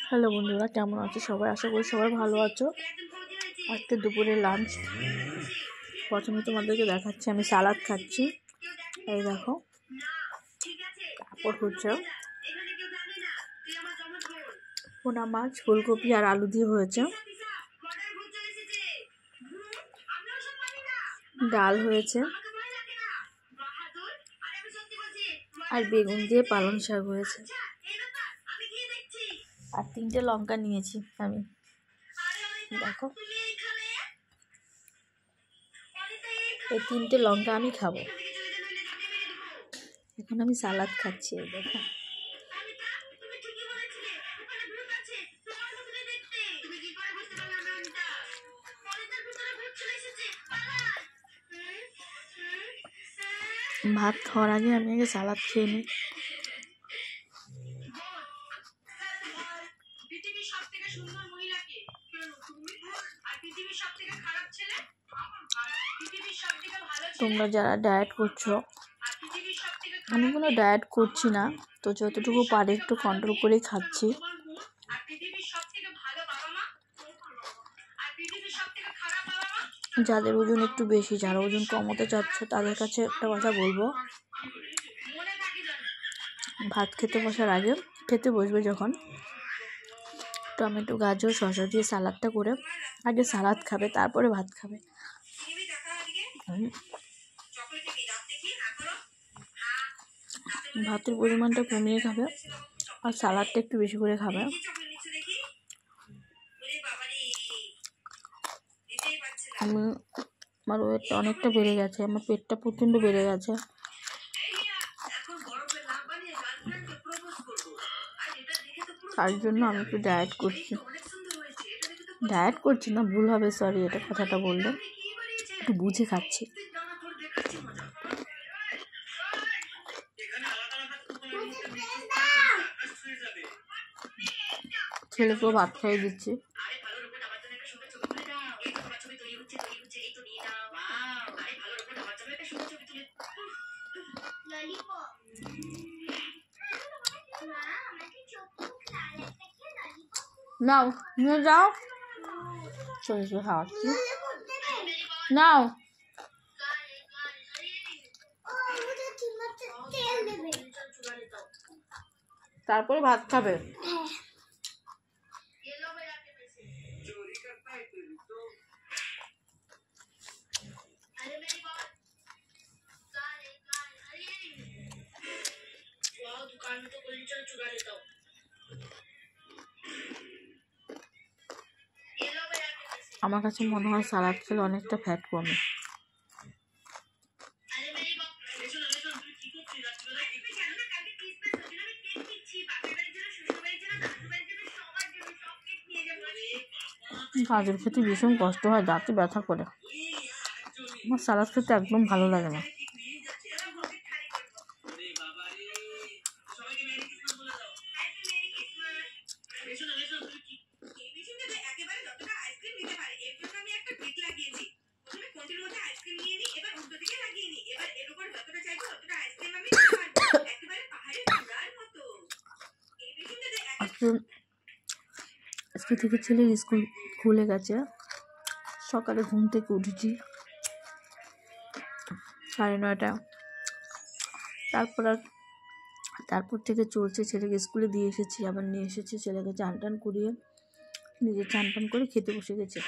Hello বন্ধুরা, কেমন আছো সবাই? আশা করি সবাই ভালো আছো। আজকে দুপুরে লাঞ্চ প্রথমে তোমাদেরকে দেখাচ্ছি। আমি সালাদ খাচ্ছি, এই দেখো। তারপর হচ্ছে পোনা মাছ, ফুলকপি আর আলু দিয়ে হয়েছে। ডাল হয়েছে আর বেগুন দিয়ে পালং শাক হয়েছে। আর 3টে লঙ্কা নিয়েছি আমি, দেখো। এই 3টে লঙ্কা আমি খাবো। এখন আমি সালাদ খাচ্ছি, এই দেখো। ভাত খাওয়ার আগে আমি আগে সালাদ খেয়ে নিই। তোমরা যারা ডায়েট করছো, আমি কোনো ডায়েট করছি না, তো যতটুকু পারি একটু কন্ট্রোল করেই খাচ্ছি। যাদের ওজন একটু বেশি, যারা ওজন কমাতে চাচ্ছ, তাদের কাছে একটা কথা বলবো, ভাত খেতে বসার আগে, খেতে বসবে যখন, টমেটো, গাজর, শসা দিয়ে সালাদটা করে আগে সালাদ খাবে, তারপরে ভাত খাবে। ভাতের পরিমাণটা কমিয়ে খাবে আর সালাদটা একটু বেশি করে খাবে। আমার ওয়েটটা অনেকটা বেড়ে গেছে, আমার পেটটা প্রচণ্ড বেড়ে গেছে। তার জন্য আমি একটু ডায়েট করছি। ডায়েট করছি না, ভুল হবে, সরি, এটা কথাটা বললে, একটু বুঝে খাচ্ছি। ছেলেকেও ভাত খাইয়ে দিচ্ছি। নাও, নিয়ে যাও, চলে খাওয়াচ্ছি, নাও। তারপরে ভাত খাবে। আমার কাছে মনে হয় সালাদ খেলে অনেকটা ফ্যাট কমে। গাজর খেতে ভীষণ কষ্ট হয়, দাঁতে ব্যথা করে। আমার সালাদ খেতে একদম ভালো লাগে না। আজকে থেকে ছেলের স্কুল খুলে গেছে। সকালে ঘুম থেকে উঠেছি 9:30। তারপর থেকে চলছে। ছেলেকে স্কুলে দিয়ে এসেছি, আবার নিয়ে এসেছি, ছেলেকে চান টান করিয়ে নিজে চান টান করে খেতে বসে গেছে।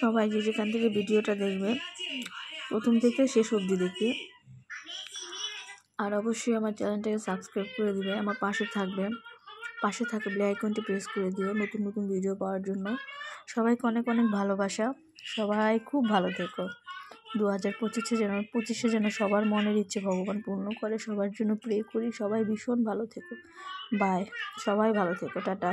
সবাই যে যেখান থেকে ভিডিওটা দেখবে, প্রথম থেকে শেষ অবধি দেখবে। আর অবশ্যই আমার চ্যানেলটাকে সাবস্ক্রাইব করে দিবে, আমার পাশে থাকবে, পাশে থাকা বেল আইকনটি প্রেস করে দিও নতুন নতুন ভিডিও পাওয়ার জন্য। সবাইকে অনেক অনেক ভালোবাসা, সবাই খুব ভালো থেকো। 2025 যেন সবার মনের ইচ্ছে ভগবান পূর্ণ করে, সবার জন্য প্রে করি, সবাই ভীষণ ভালো থেকো। বাই, সবাই ভালো থেকো, টাটা।